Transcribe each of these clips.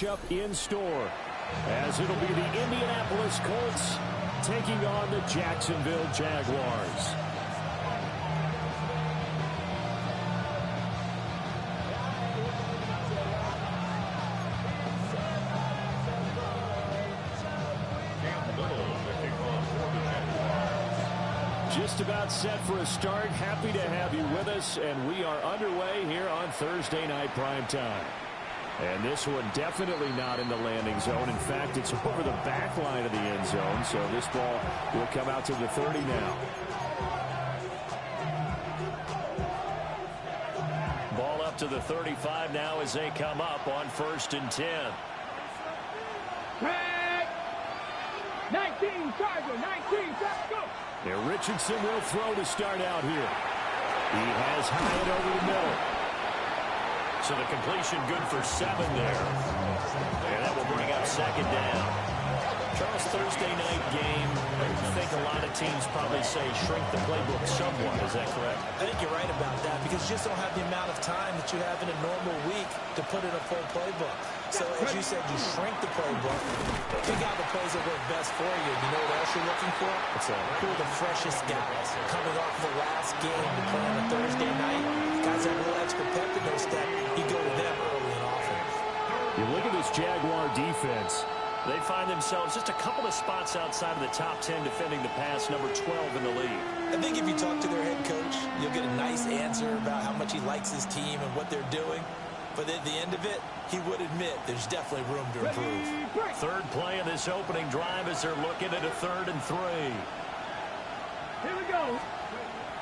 Up in store, as it'll be the Indianapolis Colts taking on the Jacksonville Jaguars. Just about set for a start. Happy to have you with us, and we are underway here on Thursday Night Primetime. And this one definitely not in the landing zone. In fact, it's over the back line of the end zone. So this ball will come out to the 30 now. Ball up to the 35 now as they come up on 1st and 10. Tag! 19, Charger, 19, let's go! Now Richardson will throw to start out here. He has Hyatt over the middle. So the completion good for 7 there. And that will bring up 2nd down. Charles, Thursday night game, I think a lot of teams probably say shrink the playbook somewhat. Is that correct? I think you're right about that because you just don't have the amount of time that you have in a normal week to put in a full playbook. So as you said, you shrink the playbook, pick out the plays that work best for you. You know what else you're looking for? Who are the freshest guys coming off the last game to play on a Thursday night? Guys have a little extra pep in their step. You go to them early in offense. You look at this Jaguar defense. They find themselves just a couple of spots outside of the top 10 defending the pass, number 12 in the league. I think if you talk to their head coach, you'll get a nice answer about how much he likes his team and what they're doing. But at the end of it, he would admit there's definitely room to improve. Third play of this opening drive as they're looking at a 3rd and 3. Here we go.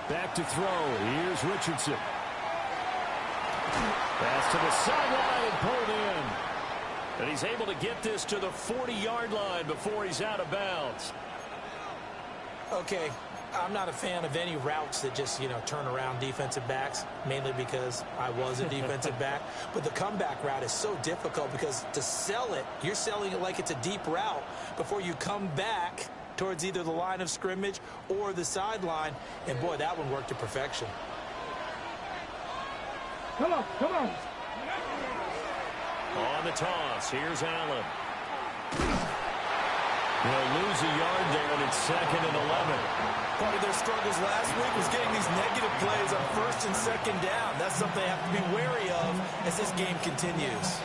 Back to throw. Here's Richardson. Pass to the sideline and pulled in. And he's able to get this to the 40-yard line before he's out of bounds. Okay, I'm not a fan of any routes that just, turn around defensive backs, mainly because I was a defensive back. But the comeback route is so difficult because to sell it, you're selling it like it's a deep route before you come back towards either the line of scrimmage or the sideline. And, boy, that one worked to perfection. Come on, come on. On the toss, here's Allen. They'll lose a yard there, and it's 2nd and 11. Part of their struggles last week was getting these negative plays on 1st and 2nd down. That's something they have to be wary of as this game continues.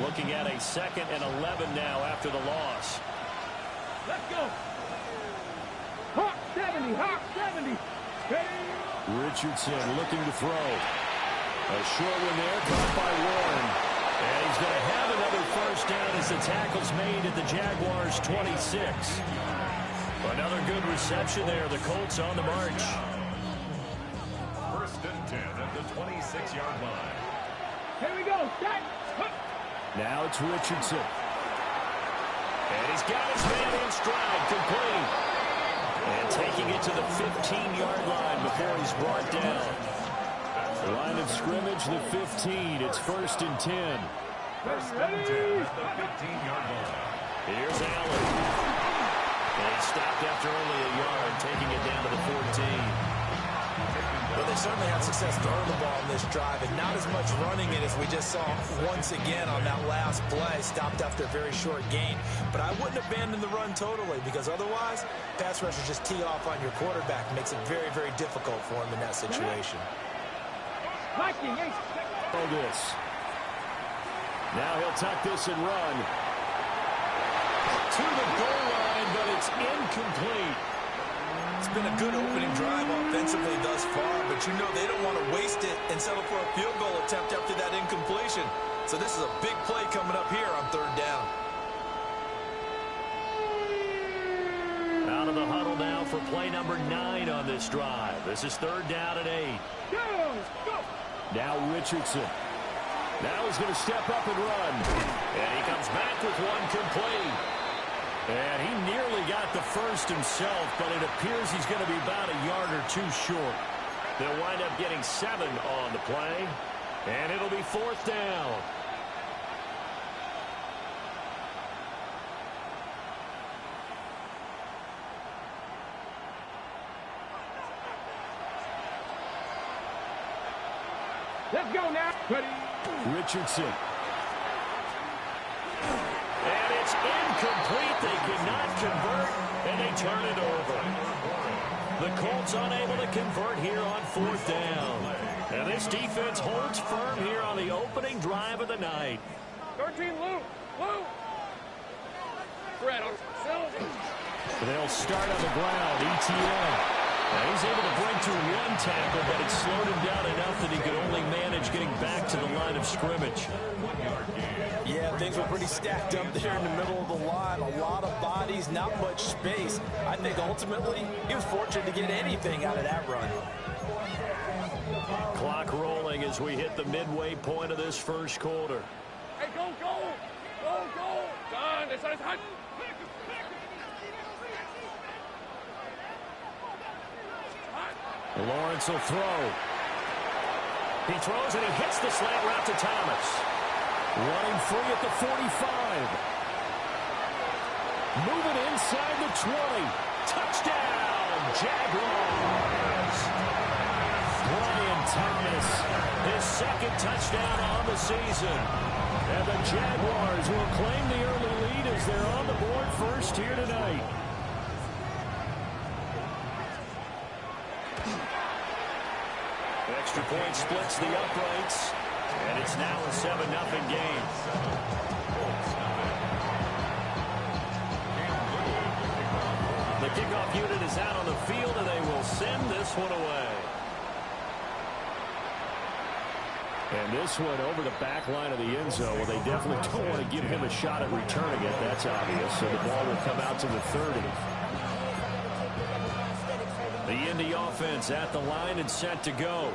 Looking at a 2nd and 11 now after the loss. Let's go. Hawk 70, Hawk 70. Ready? Richardson looking to throw. A short one there, caught by Warren. And he's going to have another 1st down as the tackle's made at the Jaguars' 26. Another good reception there. The Colts on the march. 1st and 10 at the 26-yard line. Here we go. Set. Now it's Richardson. And he's got his man in stride, complete. And taking it to the 15-yard line before he's brought down. The line of scrimmage, the 15. It's 1st and 10. 1st and 10 at the 15-yard line. Here's Allen. And he stopped after only a yard, taking it down to the 14. Well, they certainly had success throwing the ball in this drive, and not as much running it as we just saw once again on that last play. Stopped after a very short gain. But I wouldn't abandon the run totally, because otherwise, pass rushers just tee off on your quarterback. It makes it very, very difficult for him in that situation. This. Now he'll tuck this and run. To the goal line, but it's incomplete. It's been a good opening drive offensively thus far, but they don't want to waste it and settle for a field goal attempt after that incompletion. So this is a big play coming up here on 3rd down. Out of the huddle now for play number 9 on this drive. This is 3rd down and 8. Go! Now Richardson. Now he's going to step up and run. And he comes back with one complete. And he nearly got the 1st himself, but it appears he's going to be about a yard or 2 short. They'll wind up getting 7 on the play. And it'll be 4th down. Let's go now. Ready? Richardson. And it's incomplete. They cannot convert, and they turn it over. The Colts unable to convert here on 4th down. And this defense holds firm here on the opening drive of the night. 13, Lou. Fred, They'll start on the ground. ETN. Now he's able to break through one tackle, but it slowed him down enough that he could only manage getting back to the line of scrimmage. Yeah, things were pretty stacked up there in the middle of the line. A lot of bodies, not much space. I think ultimately he was fortunate to get anything out of that run. Clock rolling as we hit the midway point of this first quarter. Hey, go! Done. This is hot. Lawrence will throw. He throws and he hits the slant route to Thomas. Running free at the 45. Moving inside the 20. Touchdown, Jaguars. Brian Thomas, his second touchdown on the season. And the Jaguars will claim the early lead as they're on the board first here tonight. Extra point splits the uprights, and it's now a 7-0 game. The kickoff unit is out on the field, and they will send this one away. And this one over the back line of the end zone. Well, they definitely don't want to give him a shot at returning it. That's obvious. So the ball will come out to the 30. The Indy offense at the line and set to go.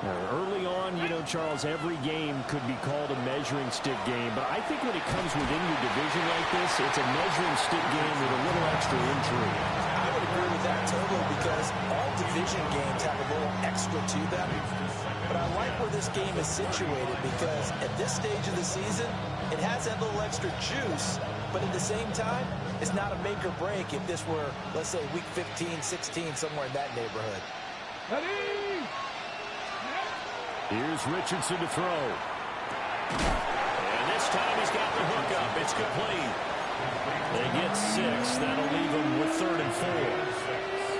Early on, you know, Charles, every game could be called a measuring stick game. But I think when it comes within your division like this, it's a measuring stick game with a little extra intrigue. I would agree with that totally because all division games have a little extra to them. But I like where this game is situated because at this stage of the season, it has that little extra juice. But at the same time, it's not a make or break if this were, let's say, week 15, 16, somewhere in that neighborhood. Ready? Here's Richardson to throw. And this time he's got the hook up. It's complete. They get 6. That'll leave them with 3rd and 4.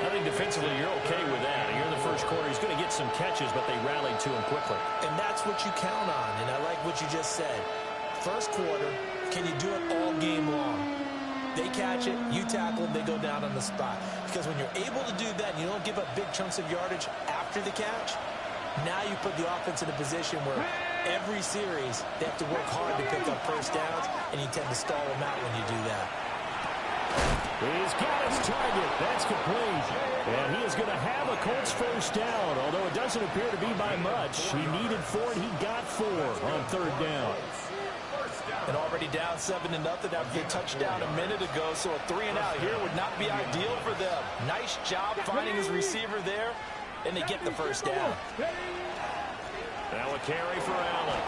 I think defensively you're okay with that. Here in the first quarter, he's going to get some catches, but they rallied to him quickly. And that's what you count on, and I like what you just said. First quarter, can you do it all game long? They catch it, you tackle them, they go down on the spot. Because when you're able to do that and you don't give up big chunks of yardage after the catch, now you put the offense in a position where every series they have to work hard to pick up first downs, and you tend to stall them out when you do that. He's got his target. That's complete. And he is going to have a Colts first down, although it doesn't appear to be by much. He needed 4, and he got 4 on 3rd down. And already down 7-0 after the touchdown a minute ago, so a 3-and-out here would not be ideal for them. Nice job finding his receiver there, and they get the first down. Now a carry for Allen.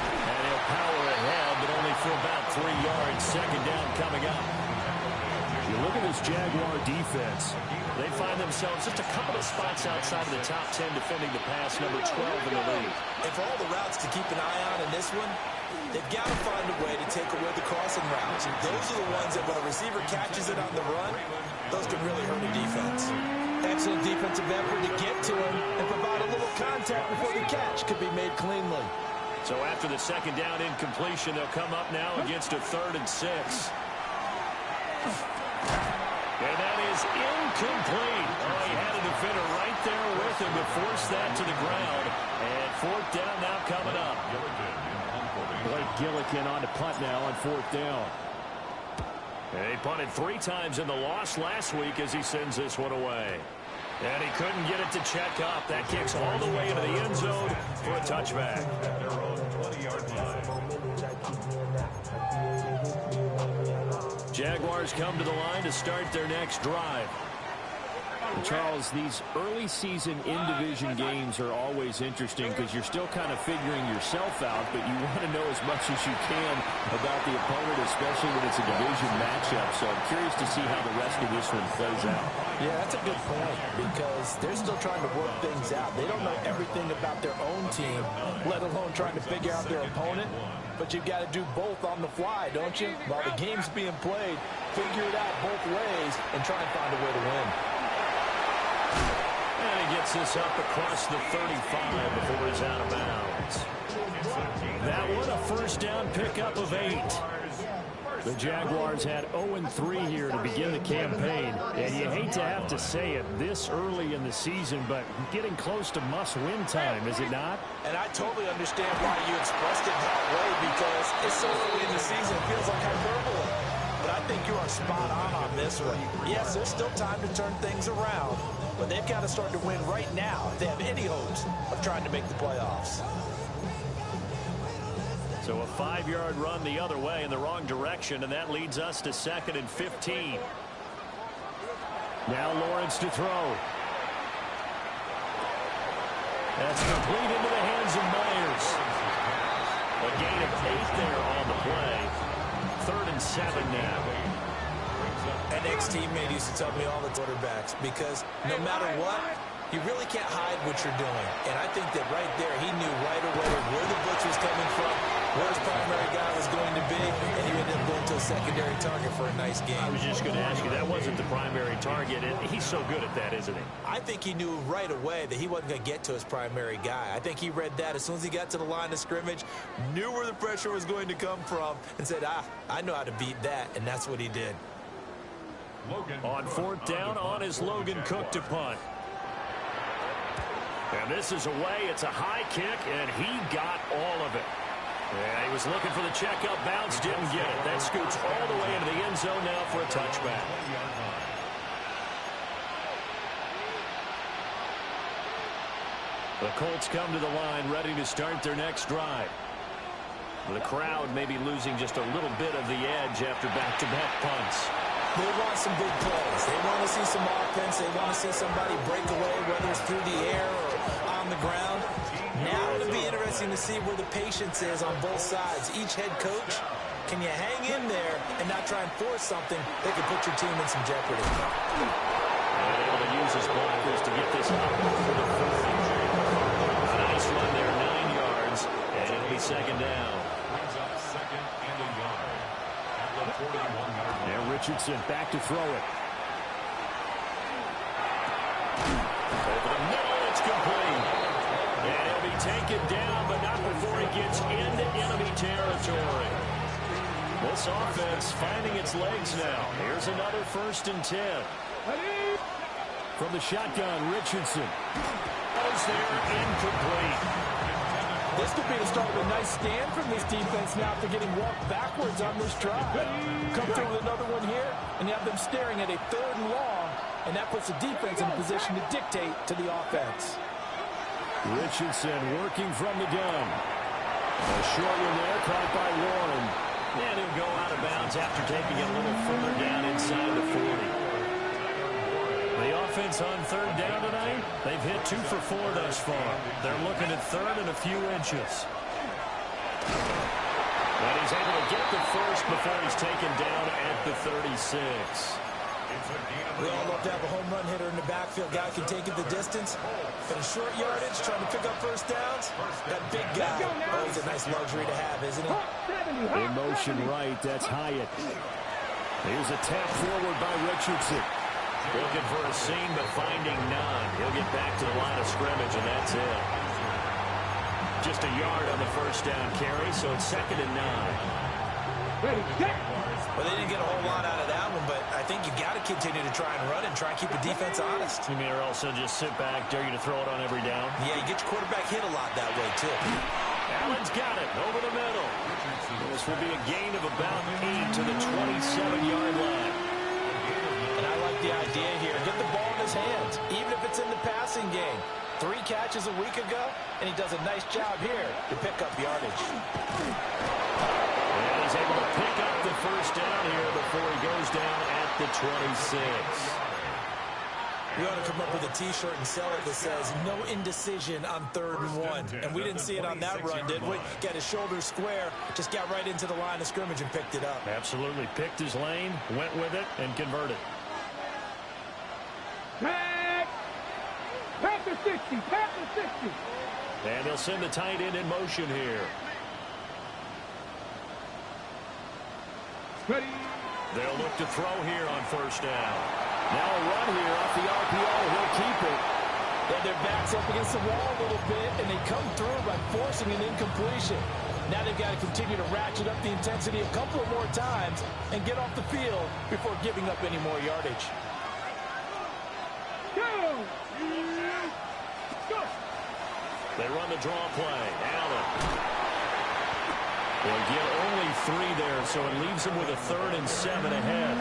And he'll power ahead, but only for about 3 yards. 2nd down coming up. You look at this Jaguar defense. They find themselves just a couple of spots outside of the top 10 defending the pass, number 12 in the league. And for all the routes to keep an eye on in this one, they've got to find a way to take away the crossing routes. Those are the ones that when a receiver catches it on the run, those can really hurt a defense. Excellent defensive effort to get to him and provide a little contact before the catch could be made cleanly. So after the 2nd down incompletion, they'll come up now against a 3rd and 6. And that is incomplete. Oh, he had a defender right there with him to force that to the ground. And 4th down now coming up. Blake Gillikin on to punt now on 4th down. And he punted 3 times in the loss last week as he sends this one away. And he couldn't get it to check up. That kicks all the way into the end zone for a touchback. Their own 20-yard line. Jaguars come to the line to start their next drive. Charles, these early season in-division games are always interesting because you're still kind of figuring yourself out, but you want to know as much as you can about the opponent, especially when it's a division matchup. So I'm curious to see how the rest of this one plays out. Yeah, that's a good point because they're still trying to work things out. They don't know everything about their own team, let alone trying to figure out their opponent. But you've got to do both on the fly, don't you? While the game's being played, figure it out both ways and try and find a way to win. And he gets this up across the 35 before he's out of bounds. That one, a first down pickup of 8. The Jaguars had 0-3 here to begin the campaign. And you hate to have to say it this early in the season, but getting close to must-win time, is it not? And I totally understand why you expressed it that way because it's so early in the season, it feels like hyperbole. But I think you are spot on this one. Yes, there's still time to turn things around, but they've got to start to win right now if they have any hopes of trying to make the playoffs. So a 5-yard run the other way in the wrong direction, and that leads us to 2nd and 15. Now Lawrence to throw. That's complete into the hands of Myers. A gain of 8 there on the play. 3rd and 7 now. An ex-teammate used to tell me all the quarterbacks because no matter what, you really can't hide what you're doing. And I think that right there, he knew right away where the blitz was coming from, where his primary guy was going to be, and he ended up going to a secondary target for a nice game. I was just going to ask you, that wasn't the primary target, and he's so good at that, isn't he? I think he knew right away that he wasn't going to get to his primary guy. I think he read that as soon as he got to the line of scrimmage, knew where the pressure was going to come from, and said, I know how to beat that, and that's what he did. On 4th down, on is Logan Cook to punt. And this is away. It's a high kick, and he got all of it. Yeah, he was looking for the checkup bounce, didn't get it. That scoots all the way into the end zone now for a touchback. The Colts come to the line, ready to start their next drive. The crowd may be losing just a little bit of the edge after back-to-back punts. They want some big plays. They want to see some offense. They want to see somebody break away, whether it's through the air or on the ground. Now it'll be interesting to see where the patience is on both sides. Each head coach, can you hang in there and not try and force something that could put your team in some jeopardy? And able to use his blockers to get this up for the 40. A nice run there, 9 yards, and it'll be 2nd down. Now Richardson back to throw it. Over the middle, it's complete. And he'll be taken down, but not before he gets into enemy territory. This offense finding its legs now. Here's another 1st and 10. From the shotgun, Richardson. Goes there, incomplete. This could be the start of a nice stand from this defense now after getting walked backwards on this drive. Come through with another one here, and you have them staring at a 3rd and long, and that puts the defense in a position to dictate to the offense. Richardson working from the gun. A short one there, caught by Warren. And he'll go out of bounds after taking it a little further down inside the 40. The offense on 3rd down tonight, they've hit 2 for 4 thus far. They're looking at 3rd and a few inches. But he's able to get the first before he's taken down at the 36. We all love to have a home run hitter in the backfield. Guy can take it the distance. But in short yardage, trying to pick up first downs, that big guy, always a nice luxury to have, isn't he? In motion right, that's Hyatt. Here's a tap forward by Richardson. Looking for a seam, but finding none. He'll get back to the line of scrimmage, and that's it. Just a yard on the 1st down carry, so it's 2nd and 9. Well, they didn't get a whole lot out of that one, but I think you got to continue to try and run and try and keep the defense honest. You mean, or also just sit back, dare you to throw it on every down? Yeah, you get your quarterback hit a lot that way, too. Allen's got it over the middle. This will be a gain of about 8 to the 27-yard line. And I like the idea here. Get the ball in his hands, even if it's in the passing game. 3 catches a week ago, and he does a nice job here to pick up yardage. And he's able to pick up the first down here before he goes down at the 26. We ought to come up with a T-shirt and sell it that says, no indecision on 3rd and 1. And we didn't see it on that run, did we? Got his shoulders square, just got right into the line of scrimmage and picked it up. Absolutely. Picked his lane, went with it, and converted. Tag! Panther 60, Panther 60. And they'll send the tight end in motion here. Ready. They'll look to throw here on 1st down. Now a run here off the RPO. He'll keep it. And their backs up against the wall a little bit, and they come through by forcing an incompletion. Now they've got to continue to ratchet up the intensity a couple of more times and get off the field before giving up any more yardage. Go! They run the draw play. Allen. They'll get only 3 there, so it leaves them with a 3rd and 7 ahead.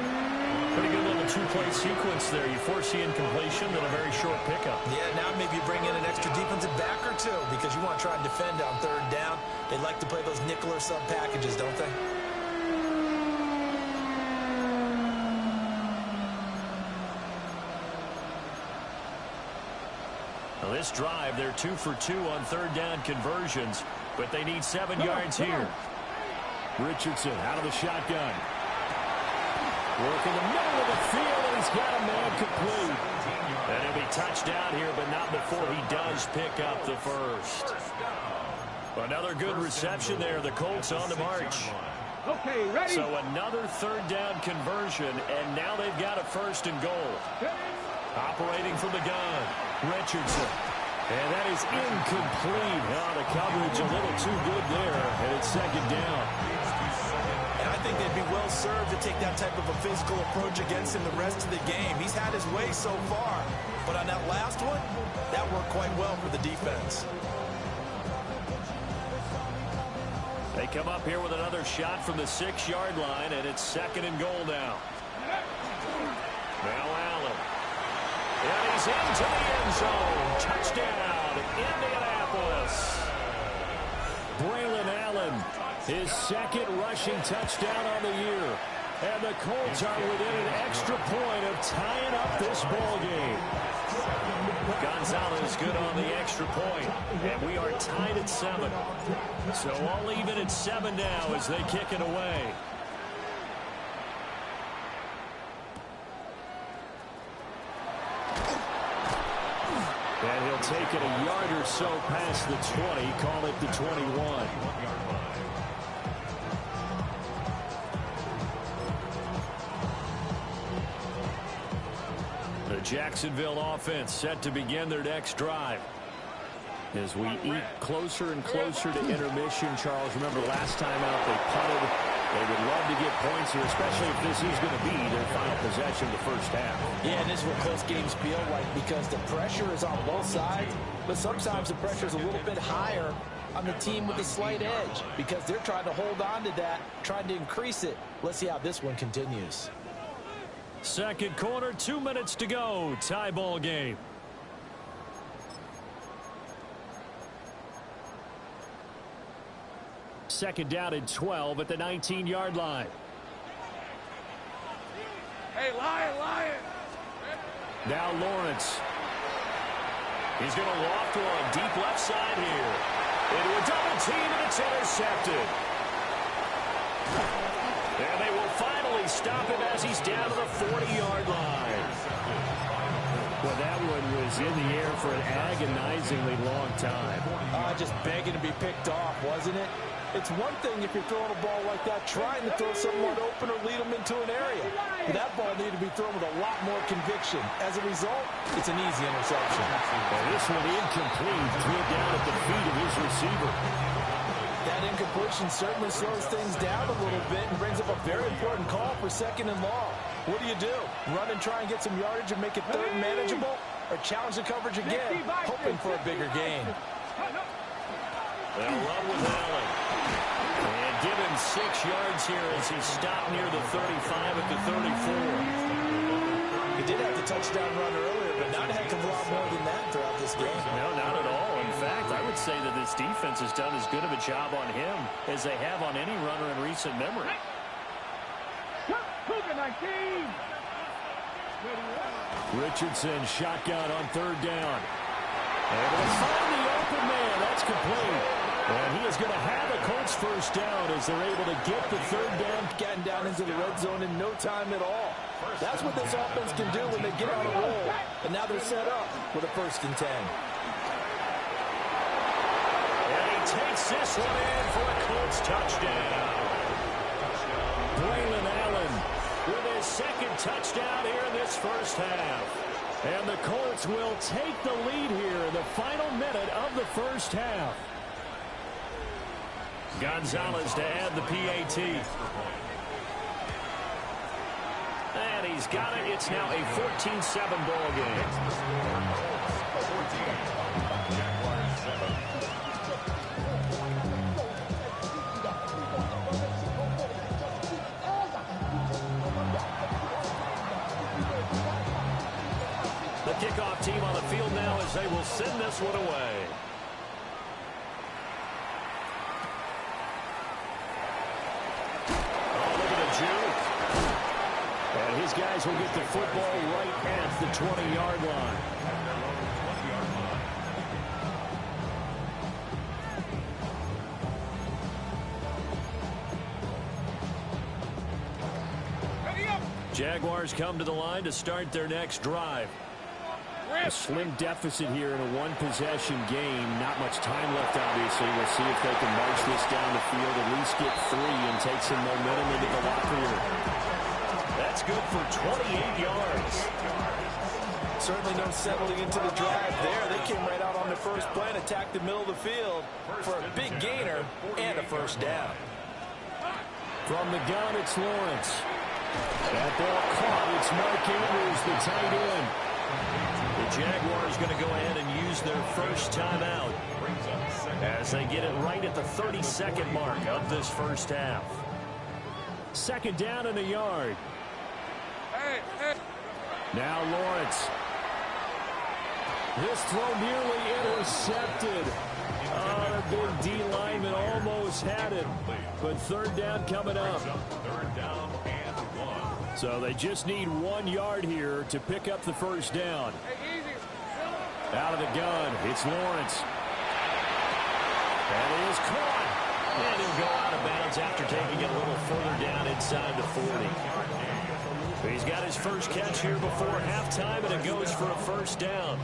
Pretty good little 2-play sequence there. You force the incompletion, then a very short pickup. Yeah, now maybe you bring in an extra defensive back or 2 because you want to try and defend on 3rd down. They like to play those nickel or sub packages, don't they? Now this drive, they're 2 for 2 on 3rd down conversions, but they need 7 yards here. Richardson out of the shotgun. Work in the middle of the field, and he's got a man complete. And he'll be touched down here, but not before he does pick up the 1st. Another good reception there. The Colts on the march. Okay, ready. So another 3rd down conversion, and now they've got a 1st and goal. Operating from the gun, Richardson. And that is incomplete. Oh, the coverage a little too good there, and it's 2nd down. And I think they'd be well served to take that type of a physical approach against him the rest of the game. He's had his way so far, but on that last one, that worked quite well for the defense. They come up here with another shot from the 6-yard line, and it's 2nd and goal now. Now Allen. And he's into the end zone. Touchdown, Indianapolis. Braylon Allen, his 2nd rushing touchdown on the year. And the Colts are within an extra point of tying up this ball game. Gonzalez good on the extra point, and we are tied at 7. So all even at 7 now as they kick it away. And he'll take it a yard or so past the 20, call it the 21. The Jacksonville offense set to begin their next drive. As we eat closer and closer to intermission, Charles, remember last time out they punted. They would love to get points here, especially if this is going to be their final possession of the first half. Yeah, and this is what close games feel like because the pressure is on both sides, but sometimes the pressure is a little bit higher on the team with a slight edge because they're trying to hold on to that, trying to increase it. Let's see how this one continues. Second quarter, 2 minutes to go. Tie ball game. Second down and 12 at the 19-yard line. Hey, Lion. Now Lawrence. He's going to loft one deep left side here. Into a double team, and it's intercepted. And they will finally stop him as he's down to the 40-yard line. Well, that one was in the air for an agonizingly long time. Just begging to be picked off, wasn't it? It's one thing if you're throwing a ball like that, trying to throw someone open or lead them into an area. But that ball needed to be thrown with a lot more conviction. As a result, it's an easy interception. And this one incomplete, threw it down at the feet of his receiver. That incompletion certainly slows things down a little bit and brings up a very important call for 2nd and long. What do? Run and try and get some yardage and make it 3rd and manageable? Or challenge the coverage again, hoping for a bigger gain? They'll run with Allen. And give him 6 yards here as he stopped near the 35 at the 34. He did have the touchdown run earlier, but not a heck of a lot more than that throughout this game. No, not at all. In fact, I would say that this defense has done as good of a job on him as they have on any runner in recent memory. Cougar 19. Richardson shotgun on third down. And they find the open man. That's complete. And he is going to have a Colts first down as they're able to get the third down. Getting down into the red zone in no time at all. That's what this offense can do when they get on a roll. And now they're set up with a 1st and 10. And he takes this one in for a Colts touchdown. Braylon Allen with his 2nd touchdown here in this first half. And the Colts will take the lead here in the final minute of the first half. Gonzalez to add the PAT. And he's got it. It's now a 14-7 ball game. The kickoff team on the field now as they will send this one away. And his guys will get the football right at the 20-yard line. Jaguars come to the line to start their next drive. A slim deficit here in a one-possession game. Not much time left, obviously. We'll see if they can march this down the field, at least get 3 and take some momentum into the locker room. That's good for 28 yards. Certainly no settling into the drive there. They came right out on the first play and attacked the middle of the field for a big gainer and a 1st down. From the gun, it's Lawrence. That ball caught. It's Mark Andrews, the tight end. The Jaguars going to go ahead and use their first timeout as they get it right at the 32nd mark of this first half. 2nd down and a yard. Now Lawrence. This throw nearly intercepted. Oh, the big D lineman almost had it. But 3rd down coming up. So they just need 1 yard here to pick up the first down. Out of the gun, it's Lawrence. And it is caught. And he'll go out of bounds after taking it a little further down inside the 40. He's got his first catch here before halftime, and it goes for a first down.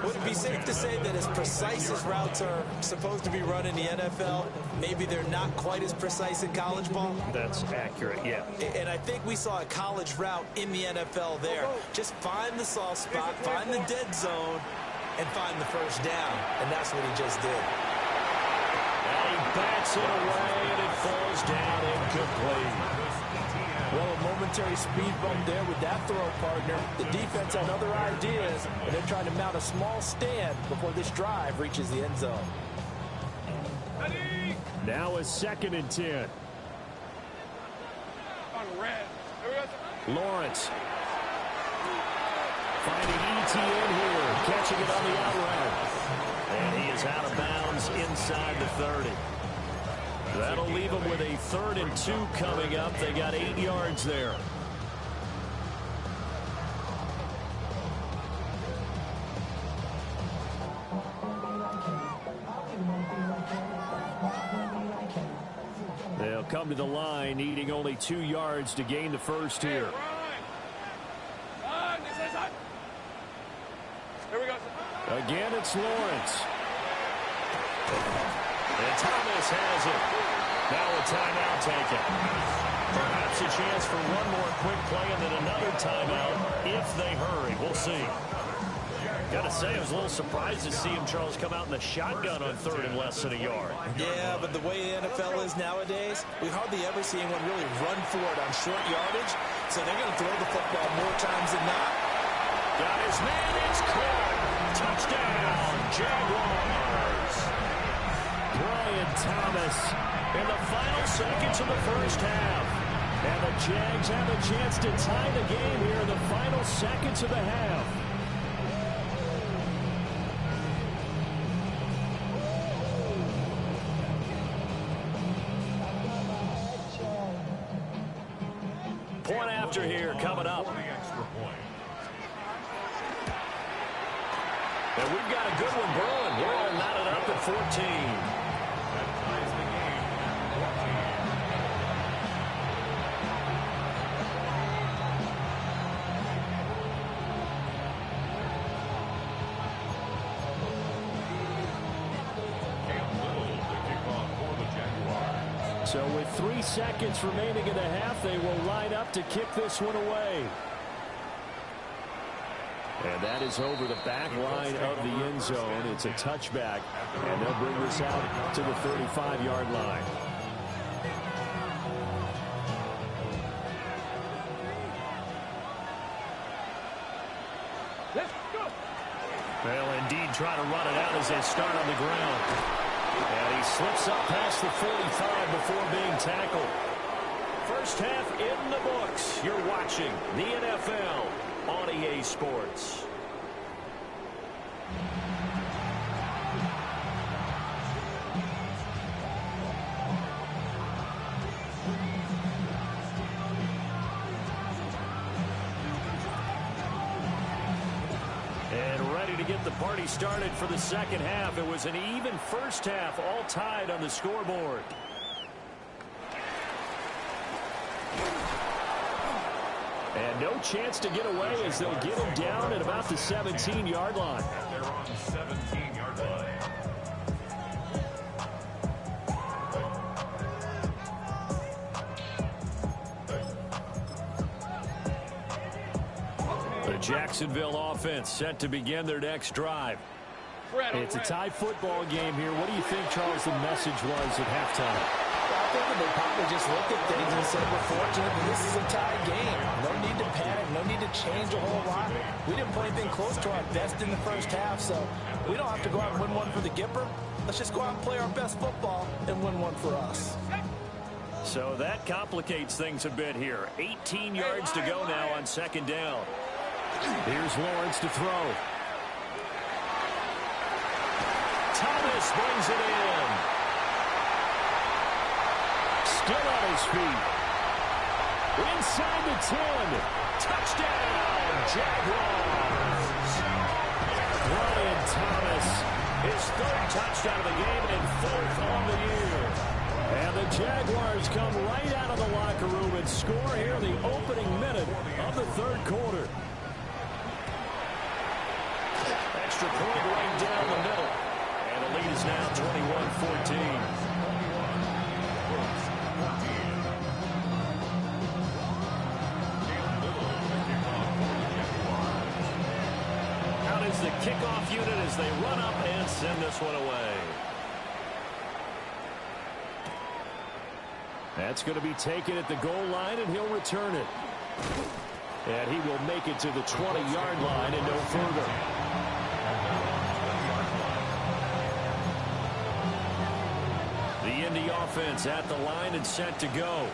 Would it be safe to say that as precise as routes are supposed to be run in the NFL, maybe they're not quite as precise in college ball? That's accurate, yeah. And I think we saw a college route in the NFL there. Just find the soft spot, find the dead zone, and find the first down. And that's what he just did. And he bats it away, and it falls down incomplete. Well, a momentary speed bump there with that throw, partner. The defense had other ideas, and they're trying to mount a small stand before this drive reaches the end zone. Now a 2nd and 10. Lawrence. Finding ETN here, catching it on the out route. And he is out of bounds inside the 30. That'll leave them with a 3rd and 2 coming up. They got 8 yards there. They'll come to the line, needing only 2 yards to gain the first here. Again, it's Lawrence. And Thomas has it. Now a timeout taken. Perhaps a chance for one more quick play and then another timeout if they hurry. We'll see. Got to say, I was a little surprised to see him, Charles, come out in the shotgun on 3rd and less than a yard. Yeah, but the way the NFL is nowadays, we hardly ever see anyone really run for it on short yardage. So they're going to throw the football more times than not. Got his man. It's caught. Touchdown, Jaguars. Brian Thomas in the final seconds of the first half. And the Jags have a chance to tie the game here in the final seconds of the half. Point after here coming up. And we've got a good one brewing. We're all knotted up at 14. That ties the game at 14. So with 3 seconds remaining in the half, they will line up to kick this one away. And that is over the back line of the end zone. It's a touchback, and they'll bring this out to the 35-yard line. Let's go. They'll indeed try to run it out as they start on the ground. And he slips up past the 45 before being tackled. First half in the books. You're watching the NFL on EA Sports. And ready to get the party started for the second half. It was an even first half, all tied on the scoreboard. And no chance to get away as they'll get him down at about the 17-yard line. They're on 17-yard line. The Jacksonville offense set to begin their next drive. It's a tie football game here. What do you think, Charles, the message was at halftime? I think they probably just looked at things and said, we're fortunate that this is a tie game. No need to panic. No need to change a whole lot. We didn't play anything close to our best in the first half, so we don't have to go out and win one for the Gipper. Let's just go out and play our best football and win one for us. So that complicates things a bit here. 18 yards to go now on second down. Here's Lawrence to throw. Thomas brings it in. Still on his feet. Inside the 10. Touchdown, Jaguars. Brian Thomas, his third touchdown of the game and fourth on the year. And the Jaguars come right out of the locker room and score here in the opening minute of the third quarter. Extra point right down the middle. And the lead is now 21-14. Out is the kickoff unit as they run up and send this one away. That's going to be taken at the goal line, and he'll return it. And he will make it to the 20-yard line and no further. The Indy offense at the line and set to go.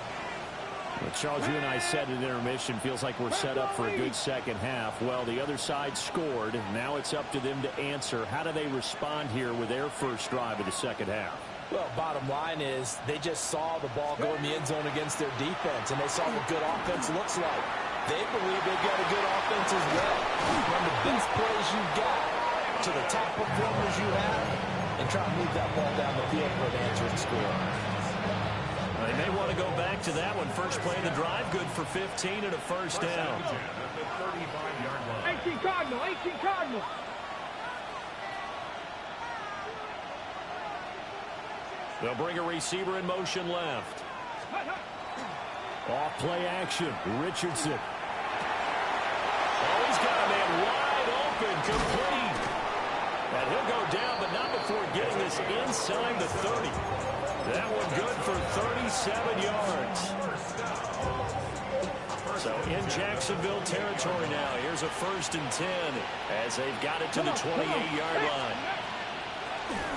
Well, Charles, you and I said at intermission, feels like we're set up for a good second half. Well, the other side scored. Now it's up to them to answer. How do they respond here with their first drive of the second half? Well, bottom line is they just saw the ball go in the end zone against their defense, and they saw what good offense looks like. They believe they've got a good offense as well. Run the best plays you've got to the top performers you have and try to move that ball down the field for an answering score. They may want to go back to that one. First play of the drive, good for 15 and a first down. 18 Cardinal, 18 Cardinal. They'll bring a receiver in motion left. Off play action, Richardson. Oh, he's got a man wide open, complete. And he'll go down, but not before getting this inside the 30. That one good for 37 yards. So in Jacksonville territory now. Here's a 1st and 10 as they've got it to the 28-yard line.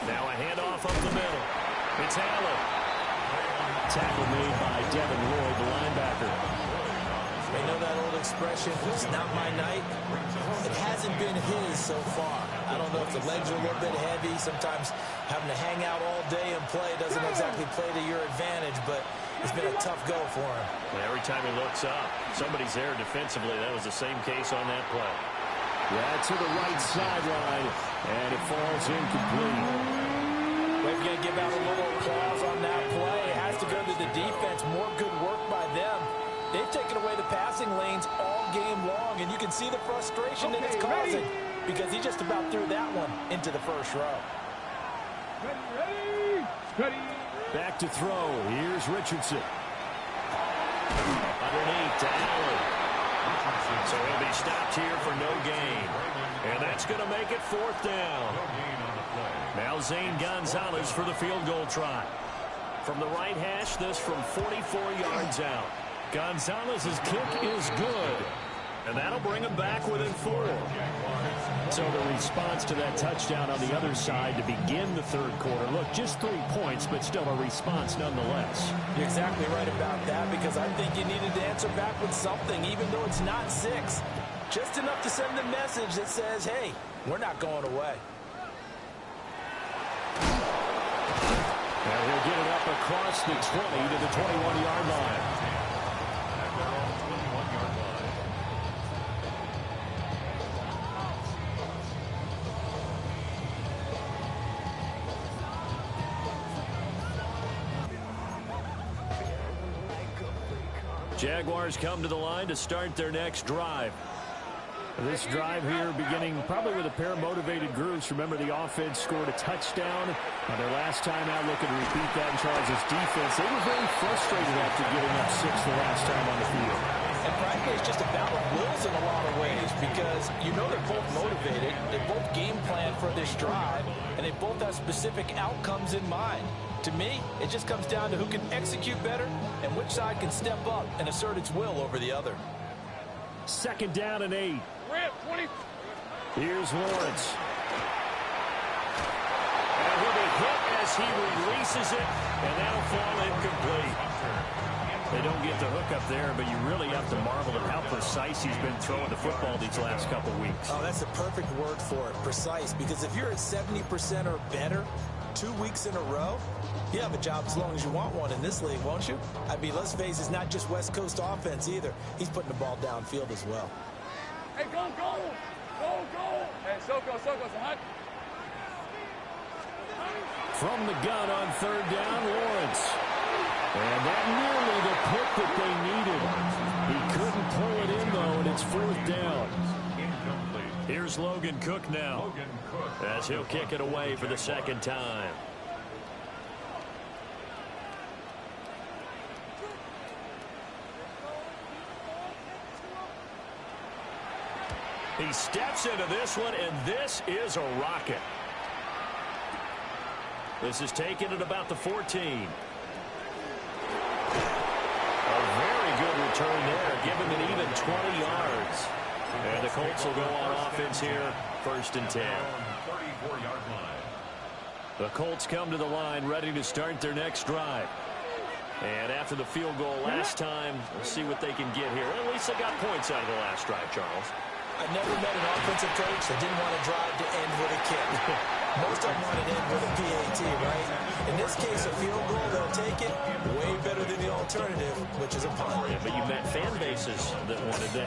Now a handoff up the middle. It's Allen. Tackle made by Devin Lloyd, the linebacker. They know that old expression, it's not my night. It hasn't been his so far. I don't know if the legs are a little bit heavy. Sometimes having to hang out all day and play doesn't exactly play to your advantage, but it's been a tough go for him. Every time he looks up, somebody's there defensively. That was the same case on that play. Yeah, to the right sideline. And it falls incomplete. We're going to give out a little applause on that play. It has to go to the defense. More good work by them. They've taken away the passing lanes all game long, and you can see the frustration that it's causing because he just about threw that one into the first row. Ready. Back to throw. Here's Richardson. Underneath to Allen. So he'll be stopped here for no gain. And that's going to make it 4th down. Now Zane Gonzalez for the field goal try. From the right hash, this from 44 yards out. Gonzalez's kick is good. And that'll bring him back within 4. So the response to that touchdown on the other side to begin the third quarter. Look, just 3 points, but still a response nonetheless. You're exactly right about that because I think you needed to answer back with something, even though it's not 6. Just enough to send a message that says, hey, we're not going away. And he'll get it up across the 20 to the 21-yard line. Jaguars come to the line to start their next drive. This drive here beginning probably with a pair of motivated groups. Remember, the offense scored a touchdown on their last time out, looking to repeat that in Charles' defense. They were very frustrated after giving up 6 the last time on the field. And frankly, it's just a battle of wills in a lot of ways because you know they're both motivated. They both game plan for this drive, and they both have specific outcomes in mind. To me, it just comes down to who can execute better and which side can step up and assert its will over the other. 2nd down and 8. Rip, 20. Here's Lawrence. And he'll be hit as he releases it, and that'll fall incomplete. They don't get the hook up there, but you really have to marvel at how precise he's been throwing the football these last couple weeks. Oh, that's the perfect word for it, precise. Because if you're at 70% or better 2 weeks in a row, you have a job as long as you want one in this league, won't you? I mean, let's face it, it's not just West Coast offense either. He's putting the ball downfield as well. Hey, go. Hey, Soko, hot. From the gun on 3rd down, Lawrence. And that nearly the pick that they needed. He couldn't pull it in, though, and it's 4th down. Here's Logan Cook now, as he'll kick it away for the 2nd time. He steps into this one, and this is a rocket. This is taken at about the 14. A very good return there, giving an even 20 yards. And the Colts will go on offense here, 1st and 10. 34-yard line. The Colts come to the line, ready to start their next drive. And after the field goal last time, we'll see what they can get here. At least they got points out of the last drive, Charles. I never met an offensive coach that didn't want to drive to end with a kick. Most of them want to end with a PAT, right? In this case, a field goal, they'll take it. Way better than the alternative, which is a punt. Yeah, but you met fan bases that wanted that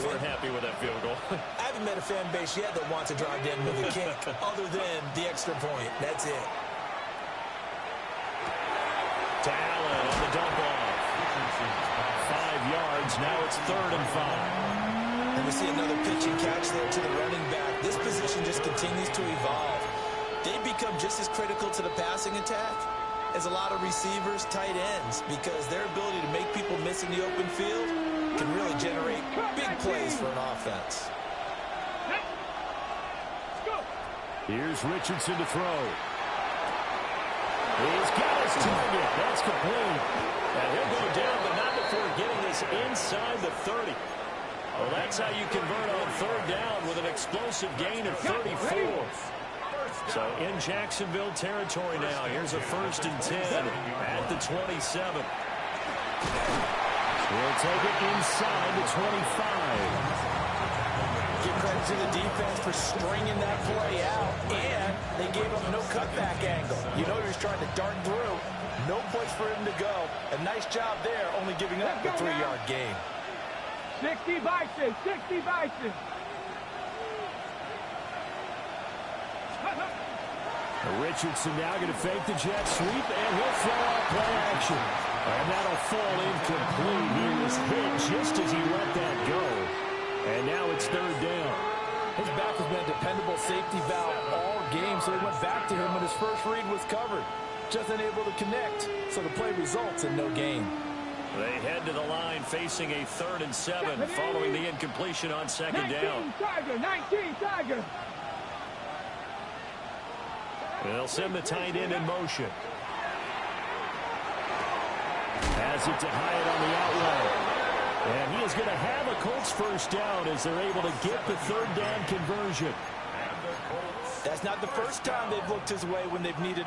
weren't happy with that field goal. I haven't met a fan base yet that wants to drive to end with a kick, other than the extra point. That's it. To Allen on the dump off. 5 yards. Now it's 3rd and 5. And we see another pitch and catch there to the running back. This position just continues to evolve. They become just as critical to the passing attack as a lot of receivers, tight ends, because their ability to make people miss in the open field can really generate big plays for an offense. Here's Richardson to throw. He's got his target. That's complete. And he'll go down, but not before getting this inside the 30. Well, that's how you convert on 3rd down with an explosive gain of 34. So in Jacksonville territory now. Here's a 1st and 10 at the 27. He'll take it inside the 25. Give credit to the defense for stringing that play out, and they gave him no cutback angle. You know he was trying to dart through. No place for him to go. A nice job there, only giving up the 3-yard gain. 60 Bison. Richardson now going to fake the jet sweep, and he'll throw out play action. And that'll fall incomplete. He was hit just as he let that go. And now it's third down. His back has been a dependable safety valve all game, so he went back to him when his first read was covered. Just unable to connect, so the play results in no gain. They head to the line facing a 3rd and 7 following the incompletion on second down. 19 Tiger. They'll send the tight end in motion. Has it to Hyatt on the outright. And he is going to have a Colts first down as they're able to get the 3rd down conversion. That's not the first time they've looked his way when they've needed a